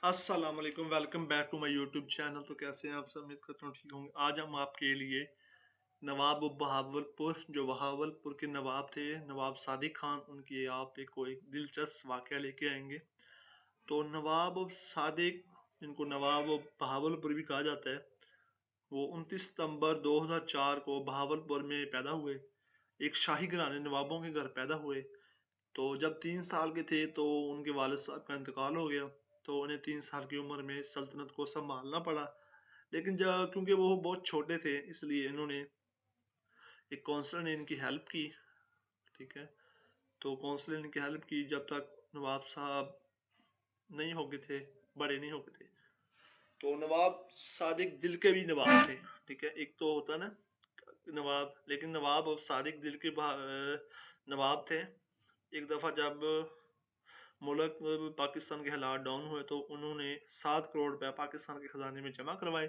السلام علیکم، welcome back to my YouTube channel. تو کیسے ہیں آپ سب؟ امید کرتا ہوں ٹھیک ہوں گے۔ آج ہم آپ کے لیے نواب بہاول پور جو بہاول پور کے نواب تھے، نواب صادق خان، ان کی آپ کوئی دلچسپ واقعہ لے کے آئیں گے۔ تو نواب صادق، جن کو نواب بہاول پور بھی کہا جاتا ہے، وہ 29 ستمبر 2004 کو بہاول پور میں پیدا ہوئے۔ ایک شاہی گھرانے نوابوں کے گھر پیدا ہوئے۔ تو جب 3 سال کے تھے تو ان کے والد صاحب کا انتقال ہو گیا، تو انہیں 3 سال کی عمر میں سلطنت کو سنبھالنا پڑا۔ لیکن کیونکہ وہ بہت چھوٹے تھے، اس لیے انہوں نے ایک کونسلر نے ان کی ہیلپ کی، ٹھیک ہے۔ تو کونسلر نے ان کی ہیلپ کی جب تک نواب صاحب نہیں ہو گئے تھے، بڑے نہیں ہو گئے تھے۔ تو نواب صادق دل کے بھی نواب تھے، ٹھیک ہے۔ ایک تو ہوتا نا نواب، لیکن نواب صادق دل کے نواب تھے۔ ایک دفعہ جب ملک پاکستان کے حالات ڈاؤن ہوئے تو انہوں نے 7 کروڑ روپے پاکستان کے خزانے میں جمع کروائے،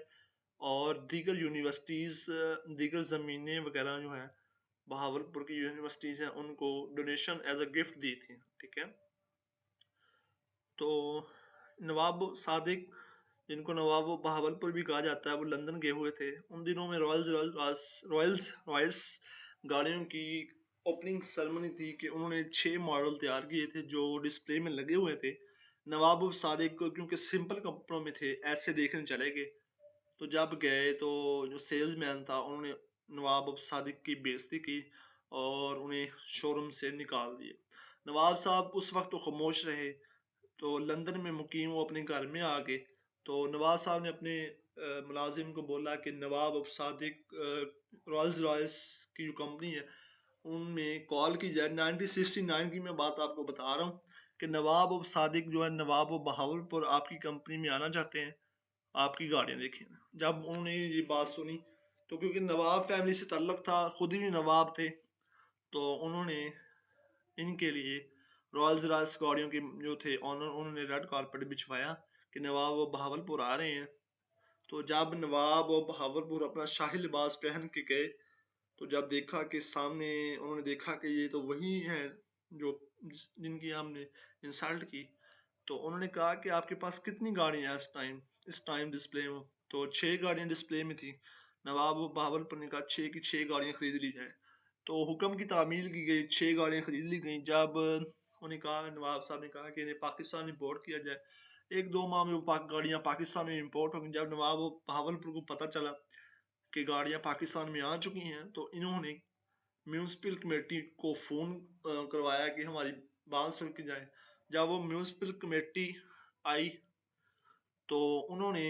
اور دیگر یونیورسٹیز، دیگر زمینیں وغیرہ جو ہیں بہاول پور کی یونیورسٹیز ہیں، ان کو ڈونیشن ایز اے گفٹ دی تھی، ٹھیک ہے۔ تو نواب صادق، جن کو نواب بہاول پور بھی کہا جاتا ہے، وہ لندن گئے ہوئے تھے۔ ان دنوں میں رائلز گاڑیوں کی اوپننگ سرمنی تھی کہ انہوں نے 6 ماڈل تیار کیے تھے جو ڈسپلے میں لگے ہوئے تھے۔ نواب صادق کو کیونکہ سمپل کپڑوں میں تھے، ایسے دیکھنے چلے گئے۔ تو جب گئے تو جو سیلز مین تھا، انہوں نے نواب صادق کی بےعزتی کی اور انہیں شو روم سے نکال دیے۔ نواب صاحب اس وقت تو خاموش رہے۔ تو لندن میں مقیم وہ اپنے گھر میں آ گئے۔ تو نواب صاحب نے اپنے ملازم کو بولا کہ نواب صادق رائلز کی جو کمپنی ہے ان میں کال کی جائے۔ 1969 کی میں بات آپ کو بتا رہا ہوں کہ نواب صادق جو ہے نواب بہاول پور آپ کی کمپنی میں آنا چاہتے ہیں، آپ کی گاڑیاں دیکھیں۔ جب انہوں نے یہ بات سنی تو کیونکہ نواب فیملی سے تعلق تھا، خود ہی نواب تھے، تو انہوں نے ان کے لیے رائلز گاڑیوں کے جو تھے آنر، انہوں نے ریڈ کارپٹ بچھوایا کہ نواب بہاول پور آ رہے ہیں۔ تو جب نواب بہاول پور اپنا شاہی لباس پہن کے گئے تو جب دیکھا کہ سامنے، انہوں نے دیکھا کہ یہ تو وہی ہیں جو جن کی ہم نے انسلٹ کی، تو انہوں نے کہا کہ آپ کے پاس کتنی گاڑیاں ہیں اس ٹائم ڈسپلے میں؟ تو 6 گاڑیاں ڈسپلے میں تھی۔ نواب بہاول پور نے کہا 6 کی 6 گاڑیاں خرید لی جائیں۔ تو حکم کی تعمیل کی گئی، 6 گاڑیاں خرید لی گئیں۔ جب انہوں نے کہا، نواب صاحب نے کہا کہ انہیں پاکستان امپورٹ کیا جائے، 1-2 ماہ میں وہ گاڑیاں پاکستان میں امپورٹ ہو گئیں۔ جب نواب بہاول پور کو پتہ چلا کہ گاڑیاں پاکستان میں آ چکی ہیں تو انہوں نے میونسپل کمیٹی کو فون کروایا کہ ہماری بات سن کے جائیں۔ جب وہ میونسپل کمیٹی آئی تو انہوں نے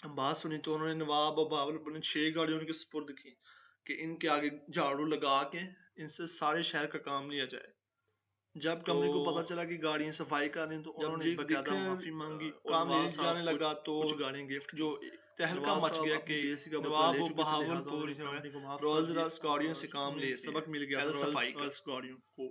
بات سنی تو انہوں نے نواب بہاول پور نے 6 گاڑیوں کے سپرد کی کہ ان کے آگے جھاڑو لگا کے ان سے سارے شہر کا کام لیا جائے۔ جب کمپنی کو پتا چلا کہ گاڑیاں صفائی کر رہی ہیں تو انہوں نے باقاعدہ معافی مانگی، کام لے جانے لگا تو کچھ گاڑیاں گفٹ جو تہلکہ مچ گیا کہ نواب بہاول پور جو ہے رائلز گاڑیوں سے کام لے، سبق مل گیا صفائی کا گاڑیوں کو۔